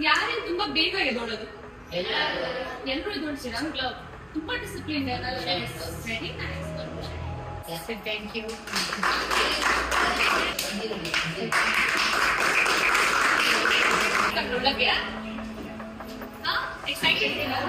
ಯಾರೇ ತುಂಬಾ ಬೇಗ ಎದ್ದೋಳೋದು? ಎಲ್ಲರೂ ಎದ್ದೋಳ್ತೀರಾ? ತುಂಬಾ discipline. Very nice. Thank you. ಒಳಗೆ ಎಕ್ಸೈಟೆಡ್ ಇದೀರಾ?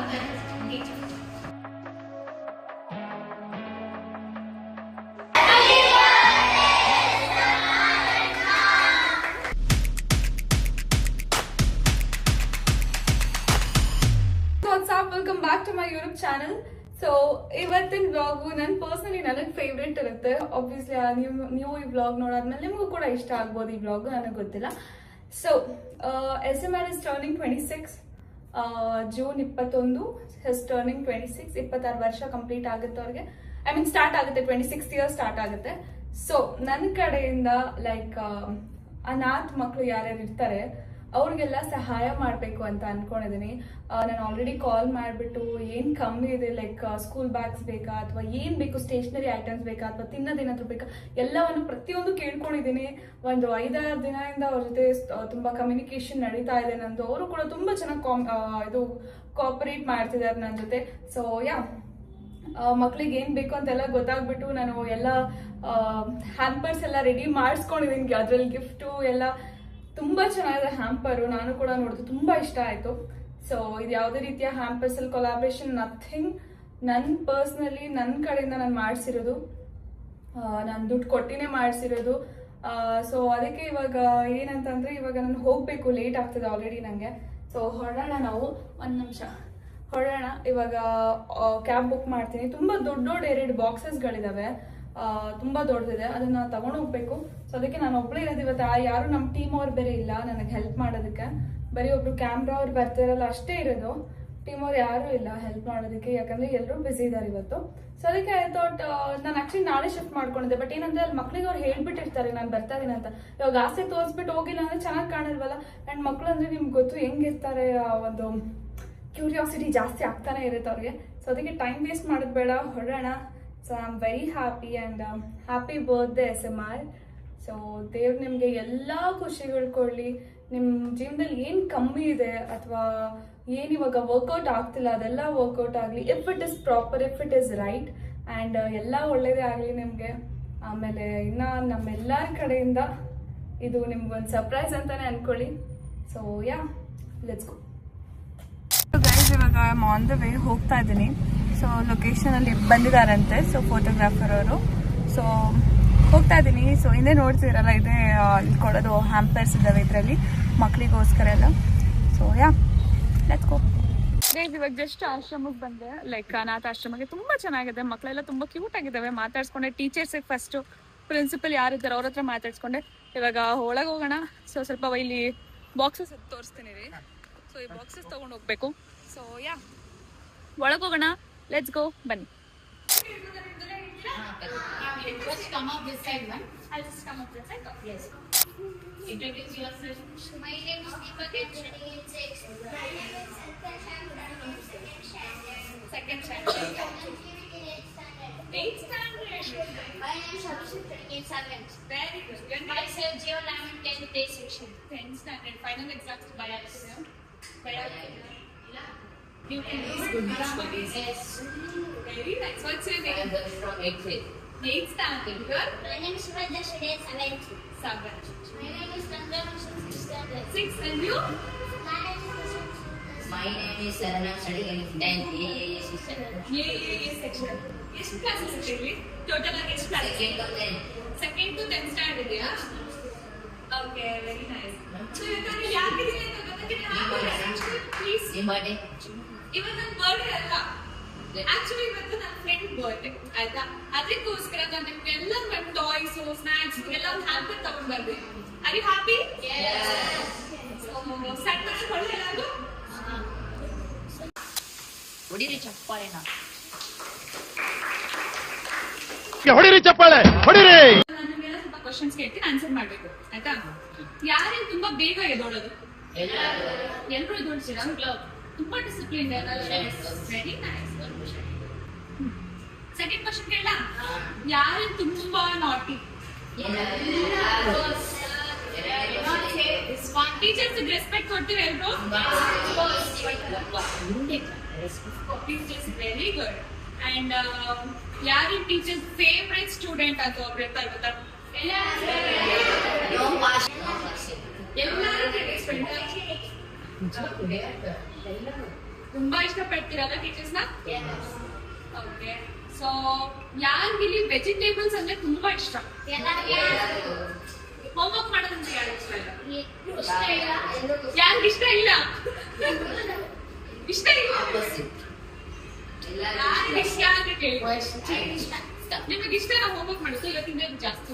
Welcome back to my YouTube channel. So ಇವತ್ತಿನ ವ್ಲಾಗು ನನ್ನ ಪರ್ಸನಲಿ ನನಗೆ ಫೇವ್ರೇಟ್ ಇರುತ್ತೆ. ಆಬ್ವಿಯಸ್ಲಿ ನೀವು ಈ ವ್ಲಾಗ್ ನೋಡಾದ್ಮೇಲೆ ನಿಮಗೂ ಕೂಡ ಇಷ್ಟ ಆಗ್ಬೋದು ಈ ವ್ಲಾಗು, ನನಗೆ ಗೊತ್ತಿಲ್ಲ. So SMR is turning 26 June 21 is turning 26. 26 ವರ್ಷ ಕಂಪ್ಲೀಟ್ ಆಗುತ್ತೆ ಅವ್ರಿಗೆ. ಐ ಮೀನ್ ಸ್ಟಾರ್ಟ್ ಆಗುತ್ತೆ, 26th ಇಯರ್ ಸ್ಟಾರ್ಟ್ ಆಗುತ್ತೆ. ಸೊ ನನ್ನ ಕಡೆಯಿಂದ ಲೈಕ್ ಅನಾಥ ಮಕ್ಕಳು ಯಾರ್ಯಾರು ಇರ್ತಾರೆ ಅವ್ರಿಗೆಲ್ಲ ಸಹಾಯ ಮಾಡಬೇಕು ಅಂತ ಅನ್ಕೊಂಡಿದ್ದೀನಿ. ನಾನು ಆಲ್ರೆಡಿ ಕಾಲ್ ಮಾಡಿಬಿಟ್ಟು ಏನು ಕಮ್ಮಿ ಇದೆ, ಲೈಕ್ ಸ್ಕೂಲ್ ಬ್ಯಾಗ್ಸ್ ಬೇಕಾ ಅಥವಾ ಏನು ಬೇಕು, ಸ್ಟೇಷನರಿ ಐಟಮ್ಸ್ ಬೇಕಾ ಅಥವಾ ತಿನ್ನೋದೇನಾದ್ರು ಬೇಕಾ, ಎಲ್ಲವನ್ನು ಪ್ರತಿಯೊಂದು ಕೇಳ್ಕೊಂಡಿದ್ದೀನಿ. ಒಂದು 5-6 ದಿನದಿಂದ ಅವ್ರ ಜೊತೆ ತುಂಬ ಕಮ್ಯುನಿಕೇಶನ್ ನಡೀತಾ ಇದೆ ನಂದು. ಅವರು ಕೂಡ ತುಂಬ ಚೆನ್ನಾಗಿ ಇದು ಕೋಆಪರೇಟ್ ಮಾಡ್ತಿದ್ದಾರೆ ನನ್ನ ಜೊತೆ. ಸೊ ಮಕ್ಳಿಗೆ ಏನು ಬೇಕು ಅಂತೆಲ್ಲ ಗೊತ್ತಾಗ್ಬಿಟ್ಟು ನಾನು ಎಲ್ಲ ಹ್ಯಾಂಪರ್ಸ್ ಎಲ್ಲ ರೆಡಿ ಮಾಡಿಸ್ಕೊಂಡಿದ್ದೀನಿ. ಅದರಲ್ಲಿ ಗಿಫ್ಟು ಎಲ್ಲ ತುಂಬ ಚೆನ್ನಾಗಿದೆ ಹ್ಯಾಂಪರು. ನಾನು ಕೂಡ ನೋಡಿದ್ದು ತುಂಬ ಇಷ್ಟ ಆಯಿತು. ಸೊ ಇದು ಯಾವುದೇ ರೀತಿಯ ಹ್ಯಾಂಪರ್ಸಲ್ಲಿ ಕೊಲಾಬ್ರೇಷನ್ ನಥಿಂಗ್. ನನ್ನ ಪರ್ಸ್ನಲಿ ನನ್ನ ಕಡೆಯಿಂದ ನಾನು ಮಾಡಿಸಿರೋದು, ನಾನು ದುಡ್ಡು ಕೊಟ್ಟಿನೇ ಮಾಡಿಸಿರೋದು. ಸೊ ಅದಕ್ಕೆ ಇವಾಗ ಏನಂತಂದರೆ ಇವಾಗ ನಾನು ಹೋಗಬೇಕು, ಲೇಟ್ ಆಗ್ತದೆ ಆಲ್ರೆಡಿ ನನಗೆ. ಸೊ ಹೊರಡೋಣ, ನಾವು ಒಂದು ನಿಮಿಷ ಹೊರಡೋಣ. ಇವಾಗ ಕ್ಯಾಬ್ ಬುಕ್ ಮಾಡ್ತೀನಿ. ತುಂಬ ದೊಡ್ಡ 2 ಬಾಕ್ಸಸ್ಗಳಿದ್ದಾವೆ, ತುಂಬ ದೊಡ್ಡದಿದೆ, ಅದನ್ನ ತಗೊಂಡು ಹೋಗ್ಬೇಕು. ಸೊ ಅದಕ್ಕೆ ನಾನು ಒಬ್ಬಳೇ ಇರೋದು ಇವತ್ತು. ಯಾರು ನಮ್ಮ ಟೀಮ್ ಅವ್ರು ಬೇರೆ ಇಲ್ಲ ನನಗೆ ಹೆಲ್ಪ್ ಮಾಡೋದಕ್ಕೆ. ಬರೀ ಒಬ್ರು ಕ್ಯಾಮ್ರಾ ಅವ್ರು ಬರ್ತಿರಲ್ಲ ಅಷ್ಟೇ ಇರೋದು, ಟೀಮ್ ಅವ್ರು ಯಾರೂ ಇಲ್ಲ ಹೆಲ್ಪ್ ಮಾಡೋದಕ್ಕೆ, ಯಾಕಂದ್ರೆ ಎಲ್ಲರೂ ಬ್ಯುಸಿ ಇದ್ದಾರೆ ಇವತ್ತು. ಸೊ ಅದಕ್ಕೆ ಐ ಥಾಟ್ ನಾನು ಆಕ್ಚುಲಿ ನಾಳೆ ಶಿಫ್ಟ್ ಮಾಡ್ಕೊಂಡಿದ್ದೆ. ಬಟ್ ಏನಂದ್ರೆ ಅಲ್ಲಿ ಮಕ್ಳಿಗೆ ಅವ್ರು ಹೇಳ್ಬಿಟ್ಟಿರ್ತಾರೆ ನಾನು ಬರ್ತಾ ಇದೀನಿ ಅಂತ. ಇವಾಗ ಆಸೆ ತೋರಿಸ್ಬಿಟ್ಟು ಹೋಗಿಲ್ಲ ಅಂದ್ರೆ ಚೆನ್ನಾಗಿ ಕಾಣಿಲ್ವಲ್ಲ. ಆ್ಯಂಡ್ ಮಕ್ಳು ಅಂದ್ರೆ ನಿಮ್ಗೆ ಗೊತ್ತು ಹೆಂಗಿರ್ತಾರೆ, ಒಂದು ಕ್ಯೂರಿಯಾಸಿಟಿ ಜಾಸ್ತಿ ಆಗ್ತಾನೆ ಇರುತ್ತೆ ಅವ್ರಿಗೆ. ಸೊ ಅದಕ್ಕೆ ಟೈಮ್ ವೇಸ್ಟ್ ಮಾಡೋದು ಬೇಡ, ಹೊರಡೋಣ. So I am very happy and happy birthday SMR. So ದೇವ್ರು ನಿಮಗೆ ಎಲ್ಲ ಖುಷಿಗಳು ಕೊಡಲಿ. ನಿಮ್ಮ ಜೀವನದಲ್ಲಿ ಏನು ಕಮ್ಮಿ ಇದೆ ಅಥವಾ ಏನು ಇವಾಗ ವರ್ಕೌಟ್ ಆಗ್ತಿಲ್ಲ ಅದೆಲ್ಲ ವರ್ಕೌಟ್ ಆಗಲಿ. If it is proper, if it is right, and ಎಲ್ಲ ಒಳ್ಳೇದೇ ಆಗಲಿ ನಿಮಗೆ. ಆಮೇಲೆ ಇನ್ನು ನಮ್ಮೆಲ್ಲರ ಕಡೆಯಿಂದ ಇದು ನಿಮ್ಗೊಂದು ಸರ್ಪ್ರೈಸ್ ಅಂತಲೇ ಅಂದ್ಕೊಳ್ಳಿ. So let's go guys. ಇವಾಗ I am on the way, ಹೋಗ್ತಾ ಇದ್ದೀನಿ. ಸೊ ಲೊಕೇಶನಲ್ಲಿ ಬಂದಿದ್ದಾರಂತೆ, ಸೊ ಫೋಟೋಗ್ರಾಫರ್ ಅವರು. ಸೊ ಹೋಗ್ತಾ ಇದ್ದೀನಿ. ಸೊ ಹಿಂದೆ ನೋಡ್ತಿರಲ್ಲ, ಇದೇ ಇಲ್ಲಿ ಕೊಡೋದು ಹ್ಯಾಂಪರ್ಸ್ ಇದ್ದಾವೆ ಇದರಲ್ಲಿ ಮಕ್ಕಳಿಗೋಸ್ಕರ ಎಲ್ಲ. So let's go guys. ಇವಾಗ ಜಸ್ಟ್ ಆಶ್ರಮಕ್ಕೆ ಬಂದೆ, ಲೈಕ್ ಅನಾಥ ಆಶ್ರಮಕ್ಕೆ. ತುಂಬ ಚೆನ್ನಾಗಿದೆ, ಮಕ್ಕಳೆಲ್ಲ ತುಂಬ ಕ್ಯೂಟ್ ಆಗಿದ್ದಾವೆ. ಮಾತಾಡ್ಸ್ಕೊಂಡೆ ಟೀಚರ್ಸಿಗೆ ಫಸ್ಟು, ಪ್ರಿನ್ಸಿಪಲ್ ಯಾರಿದ್ದಾರೆ ಅವ್ರ ಹತ್ರ ಮಾತಾಡ್ಸ್ಕೊಂಡೆ. ಇವಾಗ ಒಳಗೆ ಹೋಗೋಣ. ಸೊ ಸ್ವಲ್ಪ ಇಲ್ಲಿ ಬಾಕ್ಸಸ್ ತೋರಿಸ್ತೀನಿ ರೀ. ಸೊ ಈ ಬಾಕ್ಸಸ್ ತೊಗೊಂಡು ಹೋಗ್ಬೇಕು. ಸೊ ಒಳಗೆ ಹೋಗೋಣ, ಲೆಟ್ಸ್ ಗೋ, ಬನ್ನಿ. Just come up this side, ma'am. I'll just come up this side. Yes. Introduce yourself. My name is Deepak. I'm studying in 6th. My name is Santosh. I'm studying in 2nd standard. Second standard. I'm studying in 8th standard. 8th standard. My name is Abhishek. Studying in 7th. Very good. Your name? Myself, Geo. I'm in 10th day section. 10th standard. Final exams biology. Biology. You can It's good. It's good. Yes. Very nice. What's your I am name? from 8th grade. 8th standard. Your My name is Shubhadra. Studying in 7th. 7th. My name is Chandra. I'm studying in 6th standard. 6th. And you? My name is Kushal. My name is Sarana. I'm studying in 10th AAA section. AA section. ಎಷ್ಟು classes ಇದ್ದೀವಿ total ಆಗಿ? ಎಷ್ಟು class? Second of 10th. Second to 10th standard ಇದೆಯಾ? Okay, very nice. So ಇವಾಗ ಯಾಕಿದೆ ಅಂತ ಗೊತ್ತಾಗ್ತಿದೆ. Please. ನಿಮ್ಮ birthday? ಇವತ್ತು ನನ್ನ ಬರ್ಡೇ ಅಲ್ಲ, ಆಕ್ಚುಲಿ ಇವತ್ತು ನನ್ನ ಫ್ರೆಂಡ್ ಬರ್ಡೇ ಆಯ್ತಾ. ಅದಕ್ಕೋಸ್ಕರ ನಾನು ನಿಮ್ಗೆಲ್ಲ ನನ್ನ ಟಾಯ್ಸ್, ಸ್ನಾಕ್ಸ್ ಎಲ್ಲ ಒಂದು ಹ್ಯಾಂಪರ್ ತಗೊಂಡ್ ಬರ್ಬೇಕು. Are you happy? ಸಣ್ಣ ಹೊಡೆಯಲಾಗು. ಹೊಡಿರಿ ಚಪ್ಪಾಳೆನ. ಹೊಡಿರಿ ಚಪ್ಪಾಳೆ, ಹೊಡಿರಿ. ನಾನು ನಿಮ್ಗೆಲ್ಲ ಸ್ವಲ್ಪ ಕ್ವಶನ್ಸ್ ಕೇಳ್ತೀನಿ, ಆನ್ಸರ್ ಮಾಡ್ಬೇಕು ಆಯ್ತಾ. ಯಾರೇ ತುಂಬಾ ಬೇಗ ಎದ್ದೋಳೋದು? ಎಲ್ಲರೂ ಎದ್ದೋಳ್ತೀರಾ? ತುಂಬಾ discipline. Very nice. Second question ಕೇಳ. ಯಾರು ತುಂಬಾ ನಾಟಿ? ಟೀಚರ್ಸ್ ರೆಸ್ಪೆಕ್ಟ್ ಕೊಡ್ತೀವಿ ಎಲ್ರು. Teachers very good. ಅಂಡ್ ಯಾರು ಟೀಚರ್ಸ್ ಫೇವ್ರೆಟ್ ಸ್ಟೂಡೆಂಟ್ ಅಂತ ಒಬ್ರು ಇರ್ತಾರೆ ಗೊತ್ತಾ? ಎಲ್ಲರೂ ತುಂಬಾ ಇಷ್ಟಪಡ್ತೀರಲ್ಲ ಟೀಚರ್ಸ್ ನ? ಓಕೆ. ಸೊ ಯಾರಿಗಿಲ್ಲಿ ವೆಜಿಟೇಬಲ್ಸ್ ಅಂದ್ರೆ ತುಂಬಾ ಇಷ್ಟ? ಹೋಮ್ವರ್ಕ್ ಮಾಡೋದಂದ್ರೆ ಯಾರು ಇಷ್ಟ ಇಲ್ಲ? ಯಾರಿಗೆ ಇಷ್ಟ ಇಲ್ಲ? ಇಷ್ಟ ಇಲ್ಲ ಯಾರಿಗೆ ಇಷ್ಟ ಅಂತ ಕೇಳಿ. ನಿಮಗೆ ಇಷ್ಟ ನಾವು ಹೋಮ್ವರ್ಕ್ ಮಾಡೋದು? ಇವತ್ತಿಂದ ಜಾಸ್ತಿ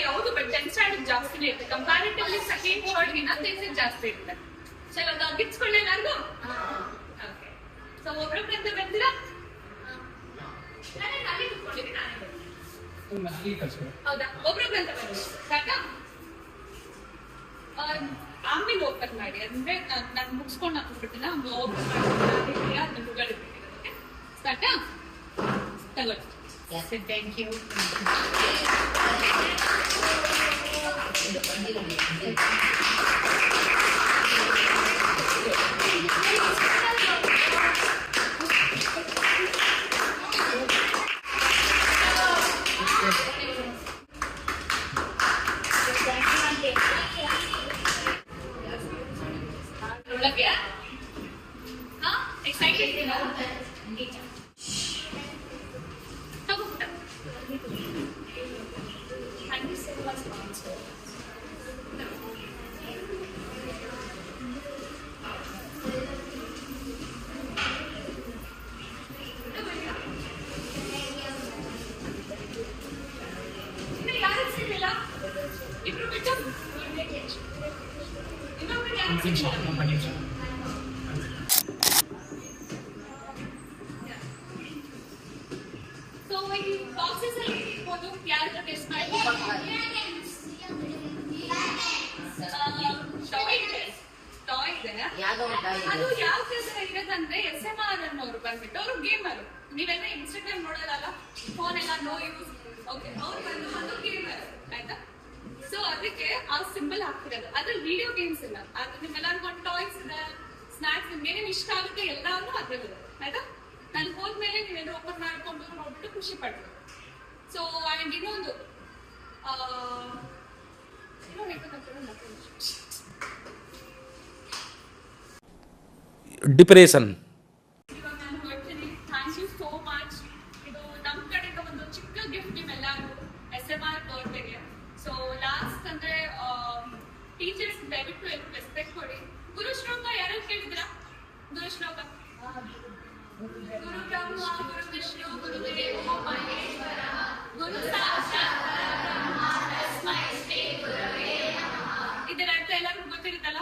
ಹೌದು, ಬಟ್ 10th ಸ್ಟ್ಯಾಂಡರ್ಡ್ ಜಾಸ್ತಿನೇ ಇರುತ್ತೆ ಕಂಪ್ಯಾರಿಟಿವ್ಲಿ. ಸೆಕೆಂಡ್ ವರ್ಡ್ ಗಿನ ಟೆನ್ತ್ ಜಾಸ್ತಿ ಇರುತ್ತೆ. ಚಲೋ ಅದು ಅಗಿಸ್ಕೊಳ್ಳಿ ಎಲ್ಲರಿಗೂ. ಓಕೆ. ಸೊ ಒಬ್ರೊಬ್ರು ಅಂತ ಬರ್ತೀರಾ? ಹೌದಾ? ಒಬ್ರೊಬ್ರು ಅಂತ ಬನ್ನಿ ಸಾಕಾ? ಆಮೇಲೆ ಓಪನ್ ಮಾಡಿ, ಅಂದ್ರೆ ನಾನು ಮುಗಿಸ್ಕೊಂಡು ಹಾಕ್ಬಿಟ್ಟಿಲ್ಲ, ಓಪನ್ ಮಾಡಿ ಅದನ್ನ ಗೂಗಲ್ ಸಾಕಾ? ತಗೊಳ್ಳಿ. Thank you. ಎಕ್ಸೈಟೆಡ್ ಇದೀರಾ? ತಗೋಬಿಟ್ಟ. Thank you so much. ಇನ್ನು ಯಾರು ಸಿಗಲಿಲ್ಲ? ಇಬ್ರು ಬಿಟ್ಟು ಇನ್ನೊಬ್ರು ಯಾರು ಸಿಗಲಿಲ್ಲ? ಅದು ಯಾವ ಕೆಲಸ ಇರೋದಂದ್ರೆ SMR ಅನ್ನೋರು ಬಂದ್ಬಿಟ್ಟು ಅವರು ಗೇಮರ್. ನೀವೆಲ್ಲ ಇನ್ಸ್ಟಾಗ್ರಾಮ್ ನೋಡೋದಲ್ಲ, ಫೋನ್ ಎಲ್ಲ ನೋ ಯೂಸ್. ಓಕೆ, ಅವ್ರು ಬಂದು ಅದು ಗೇಮರ್ ಆಯ್ತಾ? ಸೊ ಅದಕ್ಕೆ ಆ ಸಿಂಬಲ್ ಹಾಕ್ತಿರೋದು. ಅದ್ರಲ್ಲಿ ವಿಡಿಯೋ ಗೇಮ್ಸ್ ಇಲ್ಲ. ಅದು ನಿಮ್ಮೆಲ್ಲ ಒಂದು ಟಾಯ್ಸ್ ಇದೆ, ಸ್ನಾಕ್ಸ್, ನಿಮ್ಗೆ ಏನೇನು ಇಷ್ಟ ಆಗುತ್ತೆ ಎಲ್ಲಾನು ಅದ್ರಲ್ಲಿ ಆಯ್ತಾ? ನಾನು ಹೋದ್ಮೇಲೆ ನೀವೇನು ಓಪನ್ ಮಾಡ್ಕೊಂಡು ನೋಡ್ಬಿಟ್ಟು ಖುಷಿ ಪಡ್ತೀವಿ. ಸೊ ಅಂಡ್ ಇನ್ನೊಂದು ಡಿಪ್ರೆಷನ್. ಇವಾಗ ನಾನು ಹೇಳ್ತೀನಿ, ಥ್ಯಾಂಕ್ ಯು ಸೋ ಮಚ್. ಇದು ನಮ್ಮ ಕಡೆಯಿಂದ ಒಂದು ಚಿಕ್ಕ ಗಿಫ್ಟ್ ನಿಮ್ಮೆಲ್ಲರೂ SMR ಬರ್ತ್ಡೇಗೆ. ಸೊ ಲಾಸ್ಟ್ ಅಂದ್ರೆ ಟೀಚರ್ಸ್ ದಯವಿಟ್ಟು ಎಲ್ಲರೂ ರೆಸ್ಪೆಕ್ಟ್ ಕೊಡಿ. ಗುರು ಶ್ಲೋಕ ಯಾರು ಕೇಳಿದ್ರಾ? ಗುರು ಶ್ಲೋಕ ಗುರು ಬ್ರಹ್ಮ ಗುರು ವಿಷ್ಣು ಗುರು ದೇವೋ ಮಹೇಶ್ವರ ಗುರು ಸಾಕ್ಷಾತ್ ಪರಬ್ರಹ್ಮ ತಸ್ಮೈ ಶ್ರೀ ಗುರವೇ ನಮಃ. ಇದರ ಅರ್ಥ ಎಲ್ಲರಿಗೂ ಗೊತ್ತಿರುತ್ತಲ್ಲ?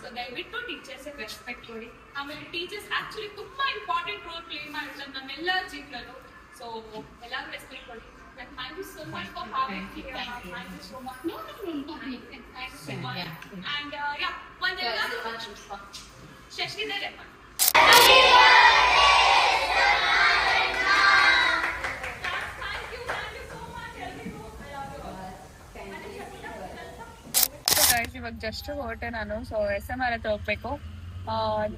ಸೊ ದಯವಿಟ್ಟು ಟೀಚರ್ಸ್ ರೆಸ್ಪೆಕ್ಟ್ ಕೊಡಿ. ಆಮೇಲೆ ಟೀಚರ್ಸ್ ಆಕ್ಚುಲಿ ತುಂಬಾ ಇಂಪಾರ್ಟೆಂಟ್ ರೋಲ್ ಪ್ಲೇ ಮಾಡ್ತಾರೆ ನಮ್ಮೆಲ್ಲ ಜೀವನದಲ್ಲೂ. ಸೊ ಎಲ್ಲರೂ ರೆಸ್ಪೆಕ್ಟ್ ಕೊಡಿ. Thank you so much for having me here. Thank you so much. No. Thank you so much. And yeah, one day Shashidhar Rehman. ಇವಾಗ just ಹೊರಟೆ ನಾನು. So SMR ಹತ್ರ ಹೋಗ್ಬೇಕು.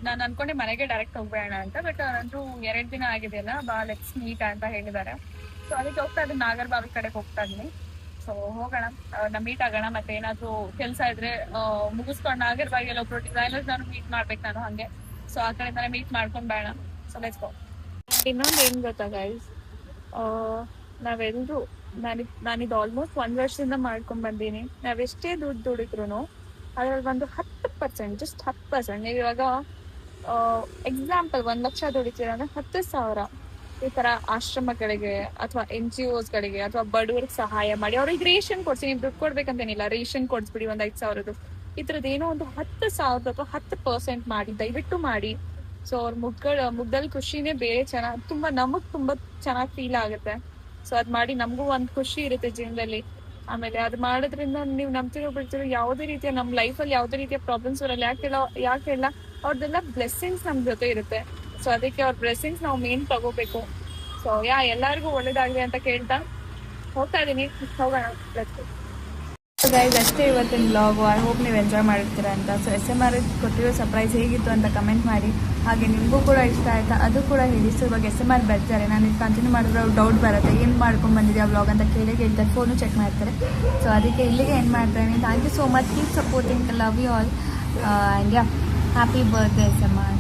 ನಾನು ಅನ್ಕೊಂಡೆ ಮನೆಗೆ ಡೈರೆಕ್ಟ್ ಹೋಗ್ಬೇಡ ಅಂತ, ಬಟ್ ಅಂದ್ರೂ 2 ದಿನ ಆಗಿದೆಯಲ್ಲ, ಬಾ ಲೆಟ್ಸ್ ಮೀಟ್ ಅಂತ ಹೇಳಿದ್ದಾರೆ. ಸೊ ಅದಕ್ಕೆ ಹೋಗ್ತಾ ಇದ್ದೀನಿ, ನಾಗರಬಾವಿ ಕಡೆಗೆ ಹೋಗ್ತಾ ಇದ್ದೀನಿ. ಸೊ ಹೋಗೋಣ, ಮೀಟ್ ಆಗೋಣ. ಮತ್ತೆ ಏನಾದ್ರು ಕೆಲಸ ಇದ್ರೆ ಮುಗಿಸ್ಕೊಂಡು ನಾಗರಬಾವಿಯಲ್ಲಿ ಒಬ್ರು ಡಿಸೈನರ್ಸ್ ನಾನು ಮೀಟ್ ಮಾಡ್ಬೇಕು ನಾನು ಹಂಗೆ. ಸೊ ಆ ಕಡೆ ನಾನು ಮೀಟ್ ಮಾಡ್ಕೊಂಡು ಬೇಡ. ಸೊ ಲೆಟ್ಸ್ ಗೋ. ಇನ್ನೊಂದು ಏನು ಗೊತ್ತಾ ಗೈಸ್, ನಾವೆಲ್ಲರೂ ನಾನಿದು ಆಲ್ಮೋಸ್ಟ್ 1 ವರ್ಷದಿಂದ ಮಾಡ್ಕೊಂಡ್ ಬಂದೀನಿ. ನಾವೆಷ್ಟೇ ದುಡ್ಡು ದುಡಿದ್ರು ಅದ್ರಲ್ಲಿ ಒಂದು 10%, ಜಸ್ಟ್ 10%. ನೀವು ಇವಾಗ ಎಕ್ಸಾಂಪಲ್ 1 ಲಕ್ಷ ದುಡಿತೀರ ಅಂದ್ರೆ 10,000 ಈ ತರ ಆಶ್ರಮಗಳಿಗೆ ಅಥವಾ NGOs ಗಳಿಗೆ ಅಥವಾ ಬಡವರಿಗೆ ಸಹಾಯ ಮಾಡಿ. ಅವ್ರಿಗೆ ರೇಷನ್ ಕೊಡ್ಸಿ, ನೀವು ದುಡ್ಡು ಕೊಡ್ಬೇಕಂತೇನಿಲ್ಲ, ರೇಷನ್ ಕೊಡ್ಸ್ಬಿಡಿ ಒಂದು 5,000. ಈ ತರದ್ ಏನೋ ಒಂದು 10,000 ಅಥವಾ 10% ಮಾಡಿ, ದಯವಿಟ್ಟು ಮಾಡಿ. ಸೊ ಅವ್ರ ಮುಗ್ದಲ್ಲಿ ಖುಷಿನೇ ಬೇರೆ. ತುಂಬಾ ನಮಗ್ ತುಂಬಾ ಚೆನ್ನಾಗಿ ಫೀಲ್ ಆಗುತ್ತೆ. ಸೊ ಅದ್ ಮಾಡಿ ನಮಗೂ ಒಂದ್ ಖುಷಿ ಇರುತ್ತೆ ಜೀವನದಲ್ಲಿ. ಆಮೇಲೆ ಅದ್ ಮಾಡೋದ್ರಿಂದ ನೀವು ನಂಬ್ತಿರೋ ಬಿಡ್ತಿರೋ ಯಾವುದೇ ರೀತಿಯ ನಮ್ ಲೈಫಲ್ಲಿ ಯಾವುದೇ ರೀತಿಯ ಪ್ರಾಬ್ಲಮ್ಸ್ ಬರಲ್ಲ. ಯಾಕೆಲ್ಲ ಅವ್ರದ್ದೆಲ್ಲ ಬ್ಲೆಸ್ಸಿಂಗ್ಸ್ ನಮ್ ಜೊತೆ ಇರುತ್ತೆ. ಸೊ ಅದಕ್ಕೆ ಅವ್ರ ಬ್ಲೆಸ್ಸಿಂಗ್ಸ್ ನಾವು ಮೇನ್ ತಗೋಬೇಕು. ಸೊ ಎಲ್ಲರಿಗೂ ಒಳ್ಳೇದಾಗ್ಲಿ ಅಂತ ಕೇಳ್ತಾ ಹೋಗ್ತಾ ಇದೀನಿ. ಹೋಗೋಣ. ಗೈಸ್ ಅಷ್ಟೇ ಇವತ್ತಿನ ಬ್ಲಾಗು. ಐ ಹೋಪ್ ನೀವು ಎಂಜಾಯ್ ಮಾಡಿರ್ತೀರಾ ಅಂತ. ಸೊ SMR ಕೊಟ್ಟಿರೋ ಸರ್ಪ್ರೈಸ್ ಹೇಗಿತ್ತು ಅಂತ ಕಮೆಂಟ್ ಮಾಡಿ. ಹಾಗೆ ನಿಮಗೂ ಕೂಡ ಇಷ್ಟ ಆಯಿತಾ ಅದು ಕೂಡ ಹೇಳಿ. ಸೊ ಇವಾಗ SMR ಬರ್ತಾರೆ, ನಾನು ಇದು ಕಂಟಿನ್ಯೂ ಮಾಡಿದ್ರೆ ಡೌಟ್ ಬರುತ್ತೆ, ಏನು ಮಾಡ್ಕೊಂಡು ಬಂದಿದ್ಯಾ ಬ್ಲಾಗ್ ಅಂತ ಕೇಳ್ತಾರೆ, ಫೋನು ಚೆಕ್ ಮಾಡ್ತಾರೆ. ಸೊ ಅದಕ್ಕೆ ಇಲ್ಲಿಗೆ ಎಂಡ್ ಮಾಡ್ತಾಯಿದ್ದೀನಿ. Thank you so much, keep supporting, love you all and yeah happy birthday SMR.